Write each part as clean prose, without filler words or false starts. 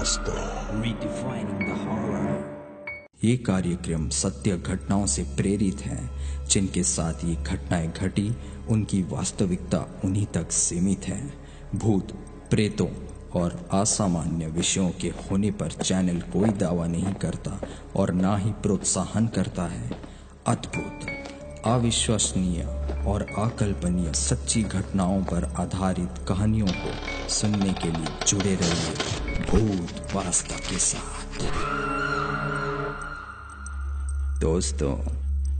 दोस्तों, Redefining the horror. ये कार्यक्रम सत्य घटनाओं से प्रेरित है। जिनके साथ ये घटनाएं घटी उनकी वास्तविकता उन्हीं तक सीमित है। भूत, प्रेतों और असामान्य विषयों के होने पर चैनल कोई दावा नहीं करता और ना ही प्रोत्साहन करता है। अद्भुत, अविश्वसनीय और अकल्पनीय सच्ची घटनाओं पर आधारित कहानियों को सुनने के लिए जुड़े रहिए भूत पास्ता के साथ। दोस्तों,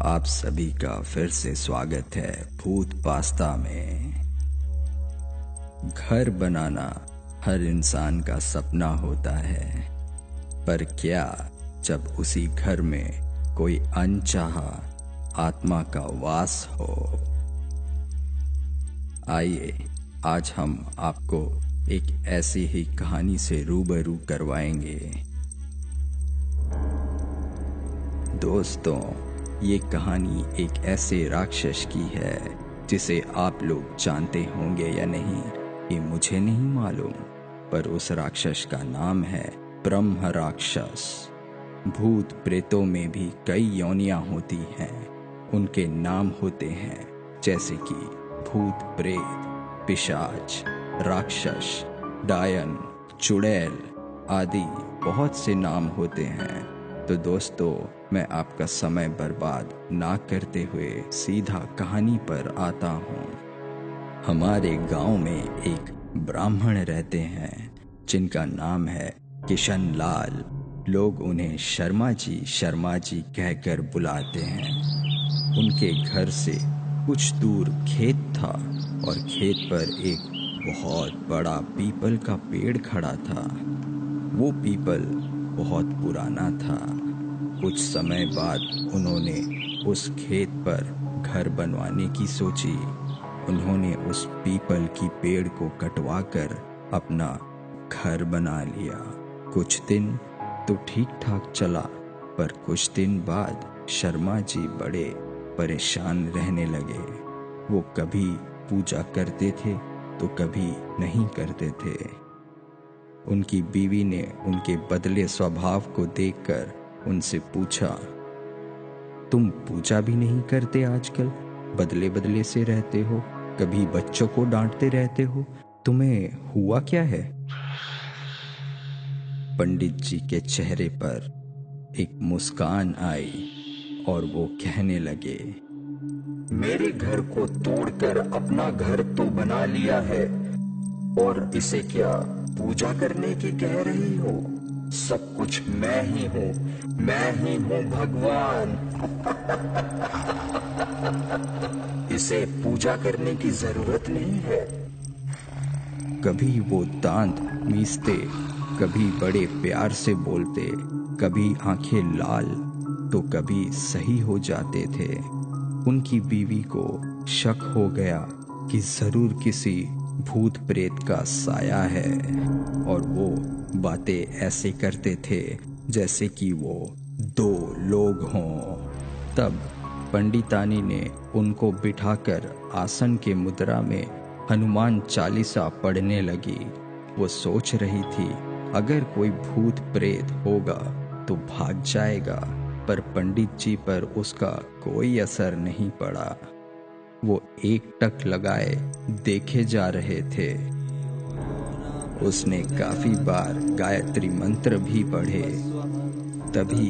आप सभी का फिर से स्वागत है भूत पास्ता में। घर बनाना हर इंसान का सपना होता है, पर क्या जब उसी घर में कोई अनचाहा आत्मा का वास हो। आइए आज हम आपको एक ऐसी ही कहानी से रूबरू करवाएंगे। दोस्तों, ये कहानी एक ऐसे राक्षस की है जिसे आप लोग जानते होंगे या नहीं ये मुझे नहीं मालूम, पर उस राक्षस का नाम है ब्रह्म राक्षस। भूत प्रेतों में भी कई योनियां होती हैं। उनके नाम होते हैं जैसे कि भूत प्रेत, पिशाच, राक्षस, डायन, चुड़ैल आदि बहुत से नाम होते हैं। तो दोस्तों, मैं आपका समय बर्बाद ना करते हुए सीधा कहानी पर आता हूँ। हमारे गांव में एक ब्राह्मण रहते हैं जिनका नाम है किशन लाल। लोग उन्हें शर्मा जी कहकर बुलाते हैं। उनके घर से कुछ दूर खेत था और खेत पर एक बहुत बड़ा पीपल का पेड़ खड़ा था। वो पीपल बहुत पुराना था। कुछ समय बाद उन्होंने उस खेत पर घर बनवाने की सोची। उन्होंने उस पीपल की पेड़ को कटवाकर अपना घर बना लिया। कुछ दिन तो ठीक ठाक चला, पर कुछ दिन बाद शर्मा जी बड़े परेशान रहने लगे। वो कभी पूजा करते थे तो कभी नहीं करते थे। उनकी बीवी ने उनके बदले स्वभाव को देखकर उनसे पूछा, तुम पूजा भी नहीं करते आजकल, बदले बदले से रहते हो, कभी बच्चों को डांटते रहते हो, तुम्हें हुआ क्या है? पंडित जी के चेहरे पर एक मुस्कान आई और वो कहने लगे, मेरे घर को तोड़कर अपना घर तो बना लिया है और इसे क्या पूजा करने की कह रही हो? सब कुछ मैं ही हूँ भगवान। इसे पूजा करने की जरूरत नहीं है। कभी वो दांत मीसते, कभी बड़े प्यार से बोलते, कभी आंखें लाल तो कभी सही हो जाते थे। उनकी बीवी को शक हो गया कि जरूर किसी भूत प्रेत का साया है और वो बातें ऐसे करते थे जैसे कि वो दो लोग हों। तब पंडितानी ने उनको बिठाकर आसन के मुद्रा में हनुमान चालीसा पढ़ने लगी। वो सोच रही थी अगर कोई भूत प्रेत होगा तो भाग जाएगा, पर पंडित जी पर उसका कोई असर नहीं पड़ा। वो एकटक लगाए देखे जा रहे थे। उसने काफी बार गायत्री मंत्र भी पढ़े। तभी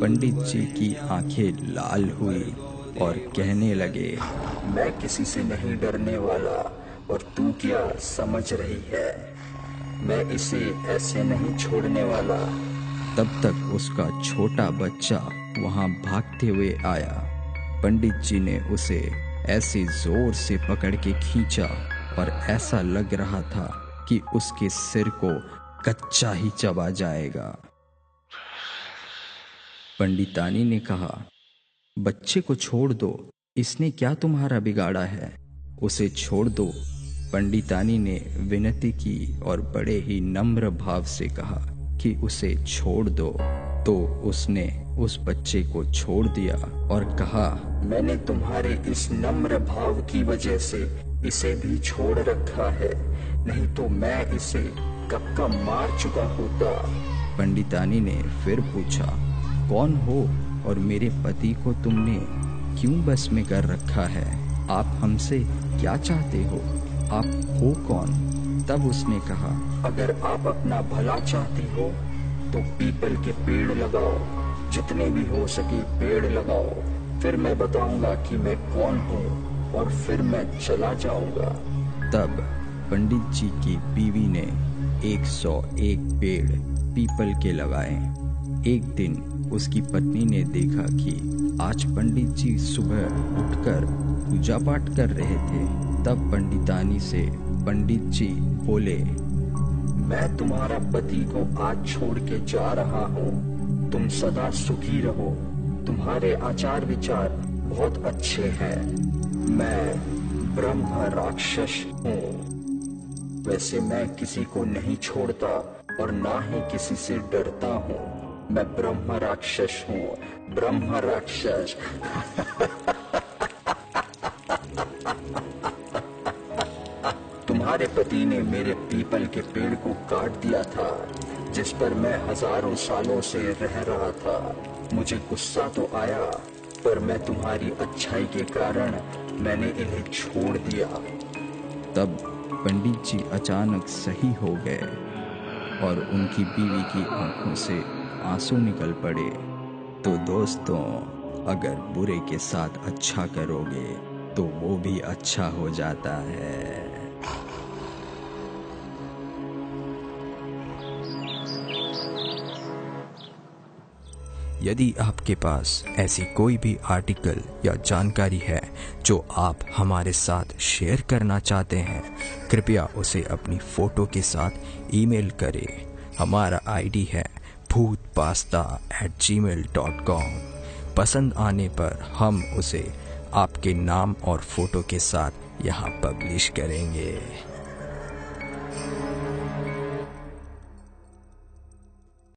पंडित जी की आंखें लाल हुई और कहने लगे, मैं किसी से नहीं डरने वाला और तू क्या समझ रही है? मैं इसे ऐसे नहीं छोड़ने वाला। तब तक उसका छोटा बच्चा वहां भागते हुए आया। पंडित जी ने उसे ऐसे जोर से पकड़ के खींचा और ऐसा लग रहा था कि उसके सिर को कच्चा ही चबा जाएगा। पंडितानी ने कहा, बच्चे को छोड़ दो, इसने क्या तुम्हारा बिगाड़ा है, उसे छोड़ दो। पंडितानी ने विनती की और बड़े ही नम्र भाव से कहा कि उसे छोड़ दो। तो उसने उस बच्चे को छोड़ दिया और कहा, मैंने तुम्हारे इस नम्र भाव की वजह से इसे भी छोड़ रखा है, नहीं तो मैं इसे कब का मार चुका होता। पंडितानी ने फिर पूछा, कौन हो और मेरे पति को तुमने क्यों बस में कर रखा है? आप हमसे क्या चाहते हो? आप हो कौन? तब उसने कहा, अगर आप अपना भला चाहती हो तो पीपल के पेड़ लगाओ, जितने भी हो सके पेड़ लगाओ, फिर मैं बताऊंगा कि मैं कौन हूँ और फिर मैं चला जाऊंगा। तब पंडित जी की बीवी ने 101 पेड़ पीपल के लगाए। एक दिन उसकी पत्नी ने देखा कि आज पंडित जी सुबह उठकर पूजा पाठ कर रहे थे। तब पंडितानी से पंडित जी बोले, मैं तुम्हारा पति को आज छोड़ के जा रहा हूँ। तुम सदा सुखी रहो। तुम्हारे आचार विचार बहुत अच्छे हैं। मैं ब्रह्म राक्षस हूँ। वैसे मैं किसी को नहीं छोड़ता और ना ही किसी से डरता हूँ। मैं ब्रह्म राक्षस हूँ, ब्रह्म राक्षस। तुम्हारे पति ने मेरे पीपल के पेड़ को काट दिया था, जिस पर मैं हजारों सालों से रह रहा था। मुझे गुस्सा तो आया, पर मैं तुम्हारी अच्छाई के कारण मैंने इन्हें छोड़ दिया। तब पंडित जी अचानक सही हो गए और उनकी बीवी की आंखों से आंसू निकल पड़े। तो दोस्तों, अगर बुरे के साथ अच्छा करोगे तो वो भी अच्छा हो जाता है। यदि आपके पास ऐसी कोई भी आर्टिकल या जानकारी है जो आप हमारे साथ शेयर करना चाहते हैं, कृपया उसे अपनी फ़ोटो के साथ ईमेल करें। हमारा आईडी है bhootpasta@gmail.com। पसंद आने पर हम उसे आपके नाम और फ़ोटो के साथ यहाँ पब्लिश करेंगे।